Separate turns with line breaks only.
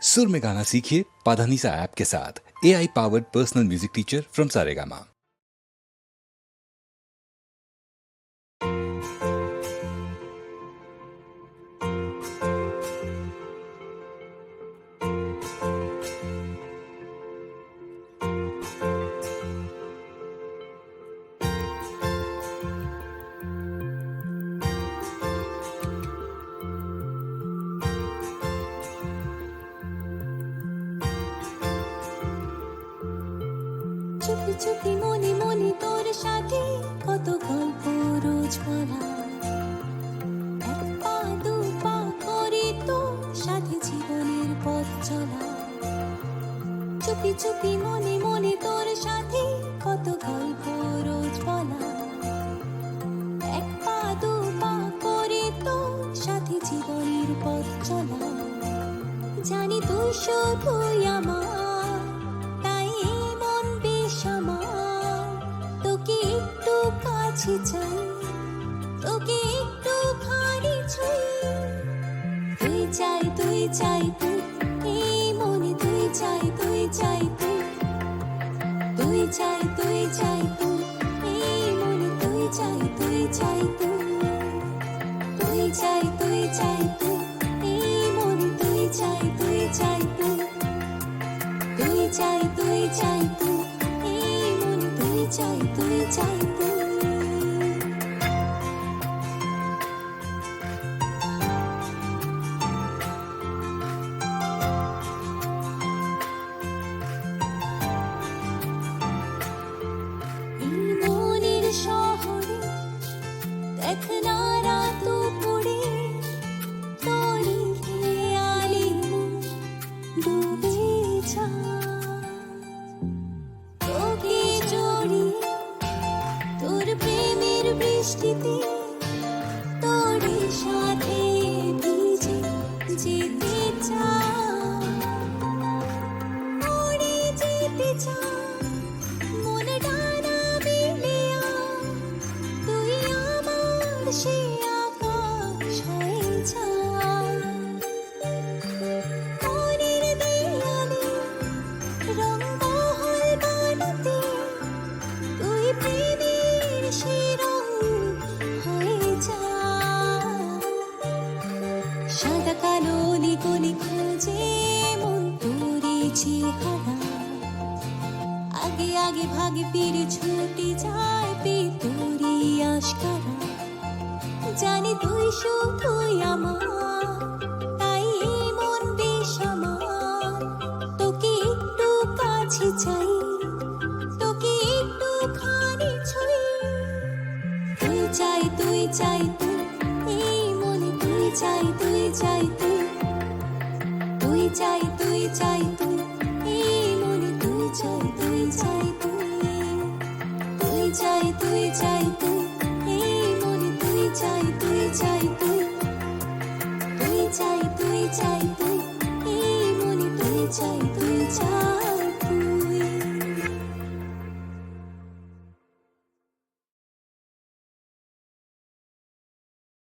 सुर में गाना सीखिए पाधानीसा ऐप के साथ। AI powered personal music teacher from Saregama.
চুপি চুপি মনে মনে তোর সাথে কত গল্প রোজ বলা, এক পা দু পা করে তোর সাথে জীবনের পথ চলা। চুপি চুপি মনে মনে তোর সাথে কত গল্প রোজ বলা, এক পা দু পা করে তোর সাথে জীবনের পথ চলা। জানি তুই শুধুই আমার, তাই মন বেশ আমার। তোকে একটু কাছে চাই, তোকে একটু খানি ছুঁই। তুই চাই তুই চাই তুই, এই মনে তুই চাই তুই চাই তুই। তুই চাই তুই চাই তুই, এই মনে তুই চাই তুই চাই তুই। তুই চাই তুই চাই তুই, এই মনে তুই চাই তুই চাই তুই। তুই চাই তুই চাই তুই, এই মনে তুই চাই তুই চাই তুই। এই মনের শহরে দেখ না রাত পড়ে, তোরই খেয়ালে মন ডুবে যায়। তোকে জড়িয়ে তোর প্রেমের বৃষ্টিতে, তোর সাথে ভিজে যেতে চাই। উড়ে যেতে চাই মন ডানা মেলে আয়। তুই আমার সে আকাশ হয়ে যায়। মনের দেয়ালে রংমহল বানাতে, তুই প্রেমের সে রং হয়ে যায়। সাদা কালো লিখনি খুঁজে মন তোরে চেহারা, আগে আগে ভাগে ফিরে ছুটে যায় পেয়ে তোরই আশকারা। জানি তুই শুধুই আমার, তাই মন বেশ আমার। তোকে একটু কাছে চাই, তোকে একটু খানি ছুঁই। তুই চাই তুই চাই তুই, এই মনে তুই চাই তুই চাই তুই। তুই চাই তুই চাই তুই, এই মনে তুই চাই তুই চাই তুই। তুই চাই তুই চাই তুই, এই মনে তুই চাই তুই চাই তুই। তুই চাই তুই চাই তুই, এই মনে তুই চাই তুই চাই।